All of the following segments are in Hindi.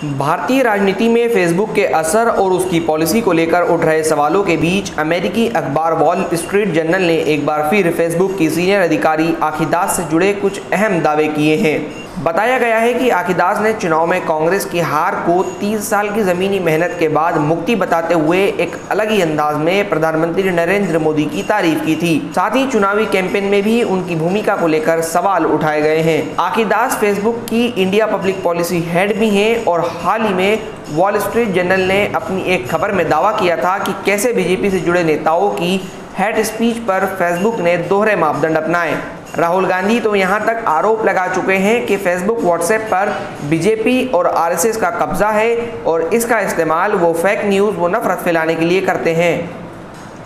भारतीय राजनीति में फेसबुक के असर और उसकी पॉलिसी को लेकर उठ रहे सवालों के बीच अमेरिकी अखबार वॉल स्ट्रीट जर्नल ने एक बार फिर फेसबुक की सीनियर अधिकारी आखी दास से जुड़े कुछ अहम दावे किए हैं। बताया गया है कि आखी दास ने चुनाव में कांग्रेस की हार को 30 साल की ज़मीनी मेहनत के बाद मुक्ति बताते हुए एक अलग ही अंदाज में प्रधानमंत्री नरेंद्र मोदी की तारीफ की थी। साथ ही चुनावी कैंपेन में भी उनकी भूमिका को लेकर सवाल उठाए गए हैं। आखी दास फेसबुक की इंडिया पब्लिक पॉलिसी हेड भी हैं और हाल ही में वॉल स्ट्रीट जर्नल ने अपनी एक खबर में दावा किया था कि कैसे बीजेपी से जुड़े नेताओं की हेट स्पीच पर फेसबुक ने दोहरे मापदंड अपनाए। राहुल गांधी तो यहां तक आरोप लगा चुके हैं कि फेसबुक व्हाट्सएप पर बीजेपी और आरएसएस का कब्जा है और इसका इस्तेमाल वो फेक न्यूज़ व नफरत फैलाने के लिए करते हैं।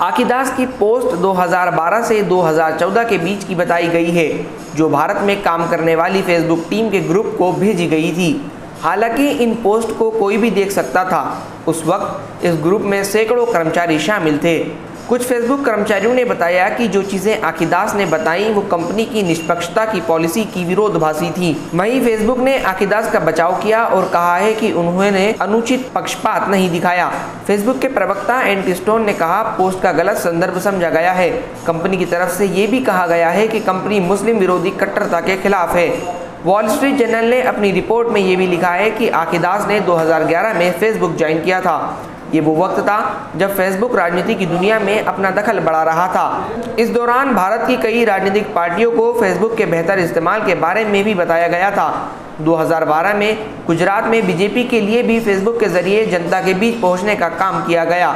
आखी दास की पोस्ट 2012 से 2014 के बीच की बताई गई है, जो भारत में काम करने वाली फेसबुक टीम के ग्रुप को भेजी गई थी। हालांकि इन पोस्ट को कोई भी देख सकता था। उस वक्त इस ग्रुप में सैकड़ों कर्मचारी शामिल थे। कुछ फेसबुक कर्मचारियों ने बताया कि जो चीज़ें आखी दास ने बताई वो कंपनी की निष्पक्षता की पॉलिसी की विरोधाभासी थी। वहीं फेसबुक ने आखी दास का बचाव किया और कहा है कि उन्होंने अनुचित पक्षपात नहीं दिखाया। फेसबुक के प्रवक्ता एंटी स्टोन ने कहा, पोस्ट का गलत संदर्भ समझा गया है। कंपनी की तरफ से ये भी कहा गया है कि कंपनी मुस्लिम विरोधी कट्टरता के खिलाफ है। वॉल स्ट्रीट जर्नल ने अपनी रिपोर्ट में ये भी लिखा है कि आखी दास ने 2011 में फेसबुक ज्वाइन किया था। ये वो वक्त था जब फेसबुक राजनीति की दुनिया में अपना दखल बढ़ा रहा था। इस दौरान भारत की कई राजनीतिक पार्टियों को फेसबुक के बेहतर इस्तेमाल के बारे में भी बताया गया था। 2012 में गुजरात में बीजेपी के लिए भी फेसबुक के जरिए जनता के बीच पहुंचने का काम किया गया।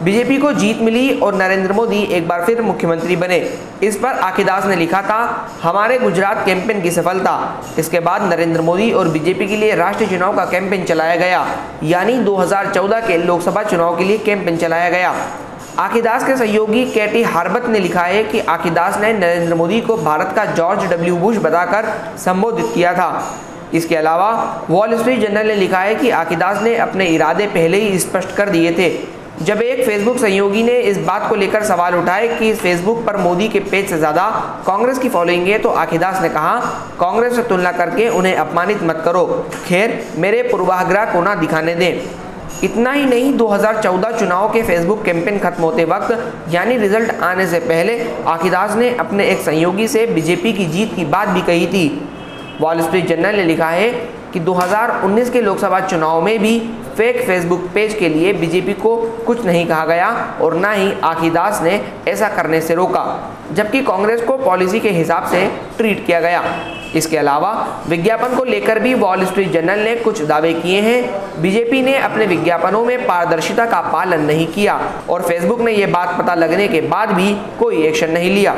बीजेपी को जीत मिली और नरेंद्र मोदी एक बार फिर मुख्यमंत्री बने। इस पर आखी दास ने लिखा था, हमारे गुजरात कैंपेन की सफलता। इसके बाद नरेंद्र मोदी और बीजेपी के लिए राष्ट्रीय चुनाव का कैंपेन चलाया गया, यानी 2014 के लोकसभा चुनाव के लिए कैंपेन चलाया गया। आखी दास के सहयोगी कैटी हार्बत ने लिखा है कि आखी दास ने नरेंद्र मोदी को भारत का जॉर्ज डब्ल्यू बुश बताकर संबोधित किया था। इसके अलावा वॉल स्ट्रीट जर्नल ने लिखा है कि आखी दास ने अपने इरादे पहले ही स्पष्ट कर दिए थे। जब एक फेसबुक सहयोगी ने इस बात को लेकर सवाल उठाए कि फेसबुक पर मोदी के पेज से ज़्यादा कांग्रेस की फॉलोइंग है, तो आखी दास ने कहा, कांग्रेस से तुलना करके उन्हें अपमानित मत करो। खैर, मेरे पूर्वाग्रह को ना दिखाने दें। इतना ही नहीं, 2014 चुनाव के फेसबुक कैंपेन खत्म होते वक्त यानी रिजल्ट आने से पहले आखी दास ने अपने एक सहयोगी से बीजेपी की जीत की बात भी कही थी। वॉल स्ट्रीट जर्नल ने लिखा है कि 2019 के लोकसभा चुनाव में भी फेक फेसबुक पेज के लिए बीजेपी को कुछ नहीं कहा गया और ना ही आखी दास ने ऐसा करने से रोका, जबकि कांग्रेस को पॉलिसी के हिसाब से ट्रीट किया गया। इसके अलावा विज्ञापन को लेकर भी वॉल स्ट्रीट जर्नल ने कुछ दावे किए हैं। बीजेपी ने अपने विज्ञापनों में पारदर्शिता का पालन नहीं किया और फेसबुक ने यह बात पता लगने के बाद भी कोई एक्शन नहीं लिया।